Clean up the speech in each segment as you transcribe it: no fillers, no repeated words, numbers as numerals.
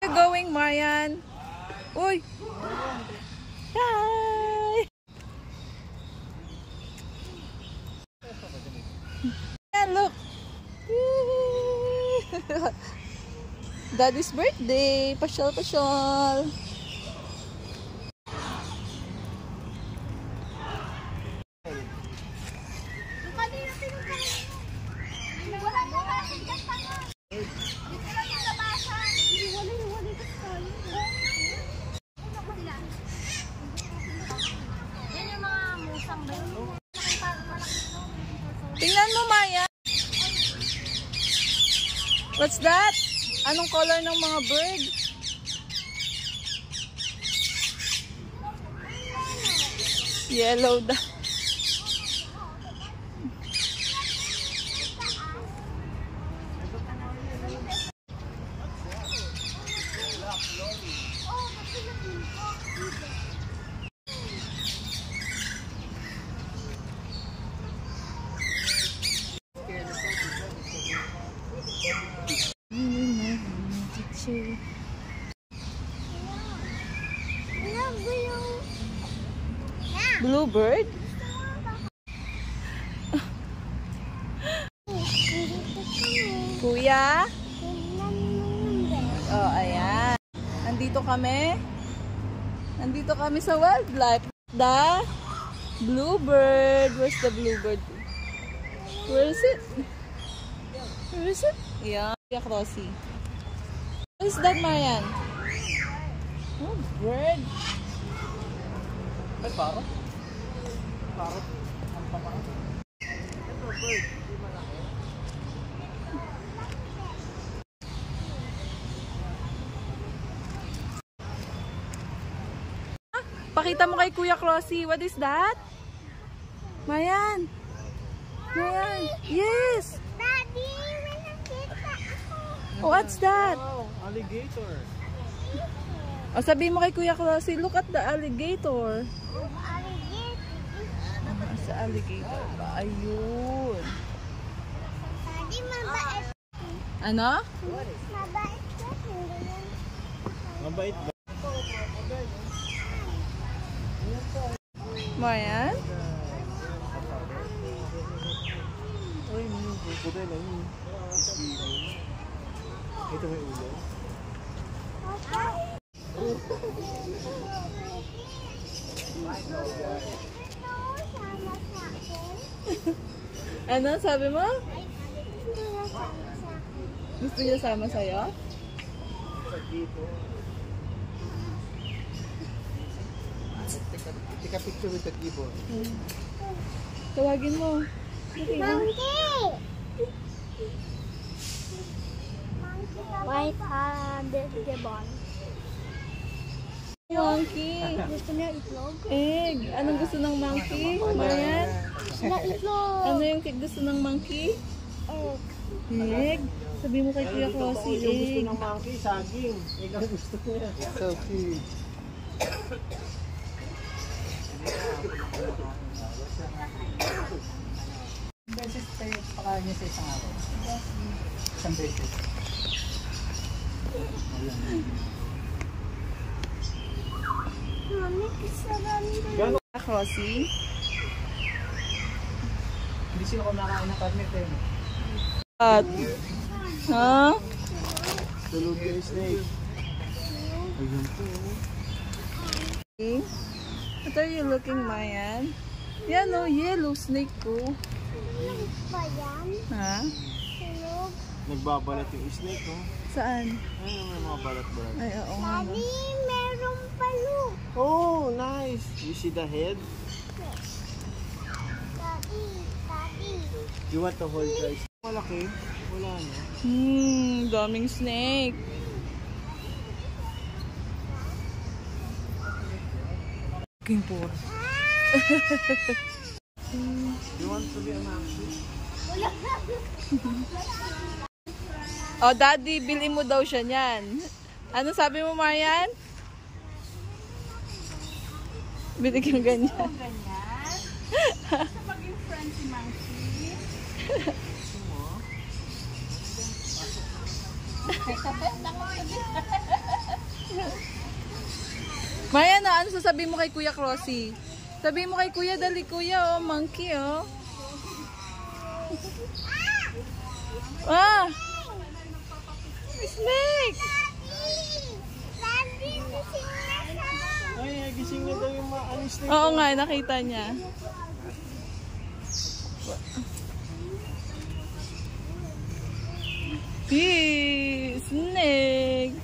Going, Marian? Uy! Hi! Yeah, look! Daddy's birthday! Pasyal-pasyal! Tingnan mo, Maya. What's that? Anong color ng mga bird? Yellow daw. Bluebird? Kuya? Oh, ayan. Nandito kami. Nandito kami sa wildlife. The bluebird. Where's the bluebird? Where is it? Where is it? Yeah, Crossy. What is that, Marian? Oh, bird. Ay, parot. Parot. Ang pamarot. Ito, bird. Hindi malaki. Ah, pakita mo kay Kuya Crossy. What is that? Marian. Marian. Yes. Daddy, may nakita ako. What's that? Wow, alligator. O, sabi mo kay Kuya Crossy, look at the alligator. Sa alligator ba? Ayun. Daddy, mabait. Ano? Mabait ka. Mabait ba? Marian? Uy, may bukuday lang yun. Ito may ulo. Ano? Sabi mo? Gusto niya sama sa'yo? Take a picture with the keyboard. Tawagin mo. Monkey! White-handed gibbon. Monkey. Gusto niya itlog? Egg. Anong gusto ng monkey? Marian? Na itlog! Ano yung gusto ng monkey? Egg. Sabi mo kay Kuya Crossy, Yung gusto egg. ng monkey, saging. Ikaw gusto niya. It's so cute. Beses tayo pakain niya sa isang araw. Isang beses. Mami, kasarami. Gano'n? Kuya Crossy? Hindi sila kumakain ng karne tayo. At? Ha? Tulog yung snake. Ayun po. What are you looking, Marian? Yan o, yellow snake ko. Ano ba yan? Ha? Tulog. Nagbabalat yung snake, no? Saan? Ayun, may mga balat-balat. Ay, oo nga. no. Daddy, meron palo. Oh, nice! You see the head? Daddy, Daddy. You want to hold the snake? Malaki. Wala na. Daming snake. Looking for. You want to be a monkey? Oh, Daddy, bilhin mo daw siya niyan. Ano sabi mo, Marian? Bili kang ganyan. Ganyan. Sa maging friend si Monkey. Gusto mo? Maya na, ano sasabihin mo kay Kuya Crossy? Sabihin mo kay Kuya, dali Kuya, oh, monkey, oh. Ah! Snake! Daddy, gising na siya. Ay, gising na daw yung maalis na. Oo nga, nakita niya. Yee! Snake!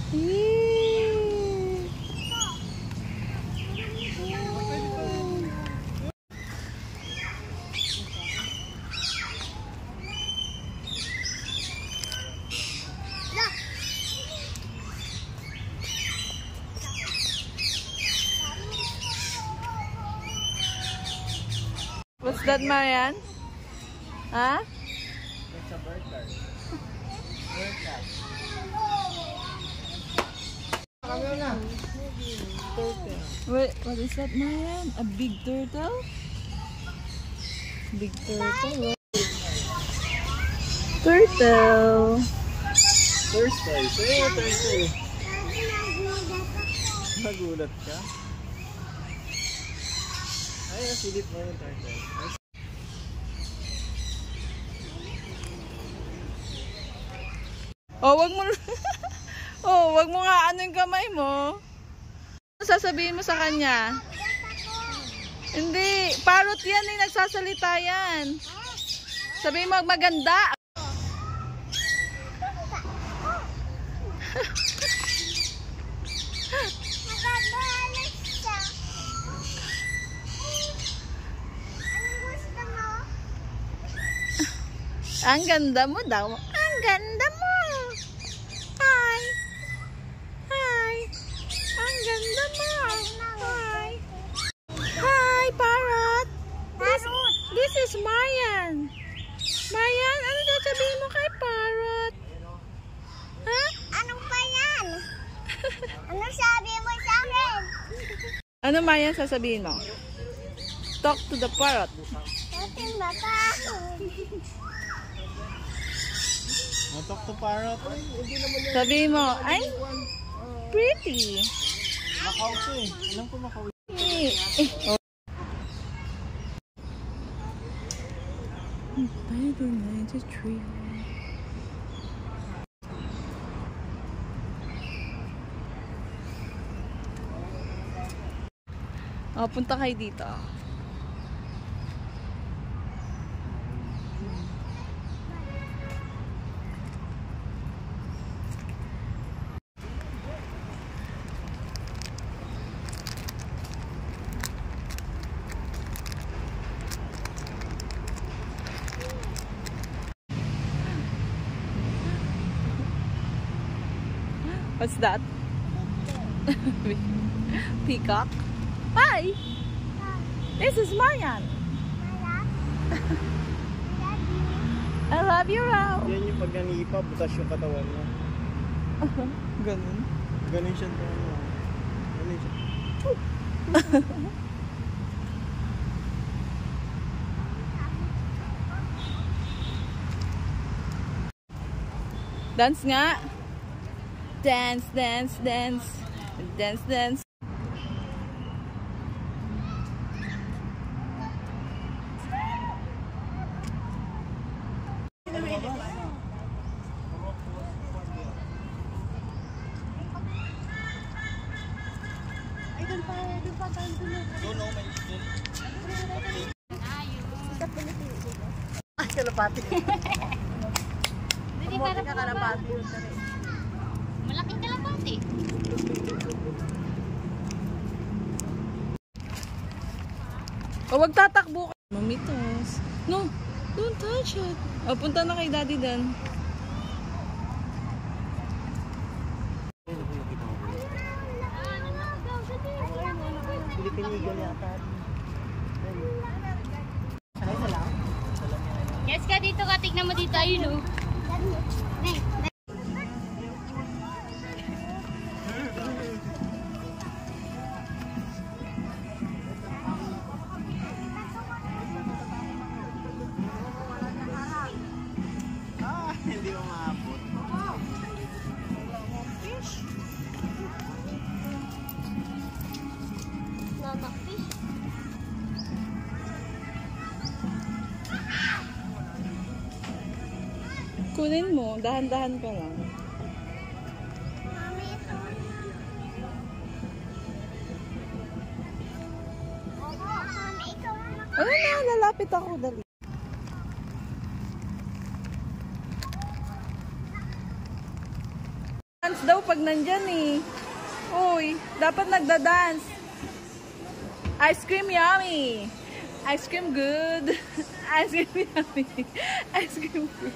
Yee! What's that, Marian? Huh? It's a bird card. Bird card. Kami na. Turtle. What is that, Marian? A big turtle? Big turtle. Turtle. First prize. Eh, turtle. Daddy, nagulat ako. Nagulat ka? Ay, nasilip mo yung turtle. Oh, wag mo Oh, wag mo nga ano yung kamay mo. Ano sasabihin mo sa kanya? Hindi, parrot yan eh, nagsasalita yan. Sabihin mo maganda. Nagagalit siya. Anong gusto mo? Ang ganda mo daw. Ang ganda mo. Hi. Hi. Ang ganda mo. Hi. Hi, parrot. This is Marian. Marian, ano sasabihin mo kay parrot? Ha? Ano pa yan? Ano sabi mo sa akin? Ano Marian sasabihin mo? Talk to the parrot. Dating baka. Matok to parrot. Ay, hindi naman yan. Sabihin mo, ay, pretty. Macau to eh. Alam ko Macau. By the 93. Oh, punta kayo dito. What's that? Peacock? Hi! This is Marian. I love you, Rao. Yan yung pag nanipa, butas yung katawan mo. Ganun. Ganun siya. Ganun siya. Dance nga. Dance, dance, dance. Dance, dance. Ay, kalapati. Hindi para ka kalapati. Malaking kalapati. O, wag tatakbo ka. Mamitos. No, don't touch it. O, punta na kay Daddy Dan. Pilipinigan yata. Yes, Mas ka dito ka, tignan mo dito, ayun o. Hindi ko maabot. Mama fish. Kunin mo, dahan-dahan ka lang. Mami, ito. Mami, ikaw na. Ayun na, lalapit ako, dali. Dance daw pag nandyan eh. Uy, dapat nagda-dance. Ice cream yummy. Ice cream good. Ice cream yummy. Ice cream good.